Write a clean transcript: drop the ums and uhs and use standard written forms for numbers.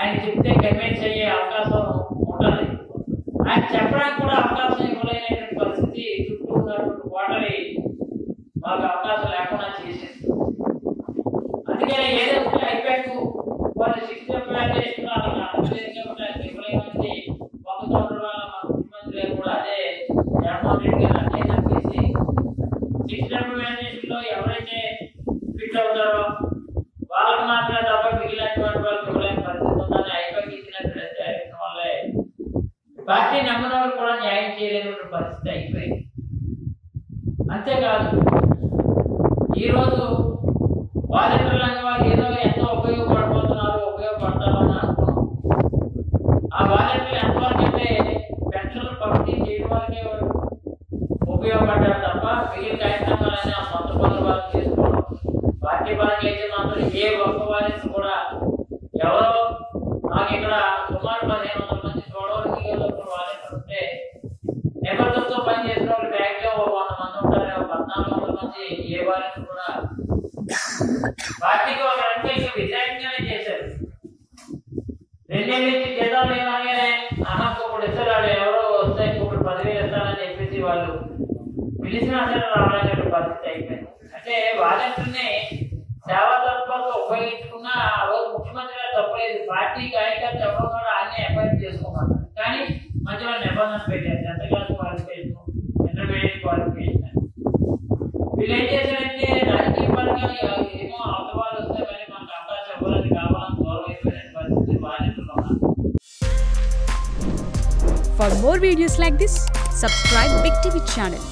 ఆయన చెప్తే కన్విన్స్ అయ్యే అవకాశం ఉంటుంది. ఆయన చెప్పడానికి కూడా అవకాశం ఇవ్వలేనటువంటి పరిస్థితి చుట్టూ ఉన్నటువంటి కోటరి మాకు అవకాశం లేకుండా చేసింది. అందుకని ఏదైతే అయిపోయాక వాళ్ళు శిక్షణ ఇవ్వలేమంటే ఒక సంవత్సరాల మా ముఖ్యమంత్రి కూడా అదే జగన్మోహన్ రెడ్డి గారు అదే చెప్పేసి శిక్షణ లో ఎవరైతే ఫిట్ అవుతారో వాళ్ళకి మాత్రమే తప్ప మిగిలినటువంటి వాళ్ళకి ఇవ్వలేని పరిస్థితి ఉందని అయిపోయి ఇచ్చినట్టు వల్లే పార్టీ నమ్మిన వాళ్ళు కూడా న్యాయం చేయలేనటువంటి పరిస్థితి అయిపోయింది. అంతేకాదు ఈరోజు వాలంటీర్లు అనే వాళ్ళు ఏదో ఎంతో ఉపయోగపడతారని అనుకున్నాం. ఆ వాలంటీర్లు ఎంతవరకు అంటే పెన్షన్లు పంపిణీ చేయడం వరకే ఉపయోగపడ్డారు తప్ప మిగిలిన కార్యక్రమాలన్నీ ఆ సొంత పనులు వాళ్ళు చేసుకోవడం. పార్టీ పరంగా అయితే మాత్రం ఏ ఒక్క వాలంటీర్ కూడా ఎవరో నాకు ఇక్కడ సుమారు 1500 మంది చూడవలకి వాలంటీర్ ఉంటే నిబద్ధతతో పనిచేసిన వాళ్ళు బ్యాంక్ లో 100 మంది ఉంటారు. 1400 మంది ఏ వాలంటీర్ కూడా పార్టీకి ఒక రకంగా వ్యతిరేకంగానే చేశారు. 2 నెలల నుంచి జీతాలు ఏమనగానే ఇప్పుడు ఇస్తారు ఎవరో వస్తే ఇప్పుడు 10,000 ఇస్తారని చెప్పేసి వాళ్ళు పిలిచినా సరే రావడానికి పరిస్థితి అయిపోయింది. అంటే వాలంటీర్ని సేవా తత్పరతో ఉపయోగించుకున్న ఆ రోజు ముఖ్యమంత్రి గారు తప్పలేదు. పార్టీ కార్యకర్త ఎవరో కూడా అన్ని అపాయింట్ చేసుకోమన్నారు. కానీ మధ్యలో నిబంధన పెట్టారు. 10th class qualification, intermediate qualification. వీళ్ళు ఏం చేశారంటే రాజకీయ పరంగా ఏమో అవసరాలు వస్తే కానీ మనకు అవకాశం ఇవ్వాలని కావాలని గౌరవ అయిపోయిన పరిస్థితి వాలంటీర్లు ఉన్నారు. For more videos like this, subscribe Big TV channel.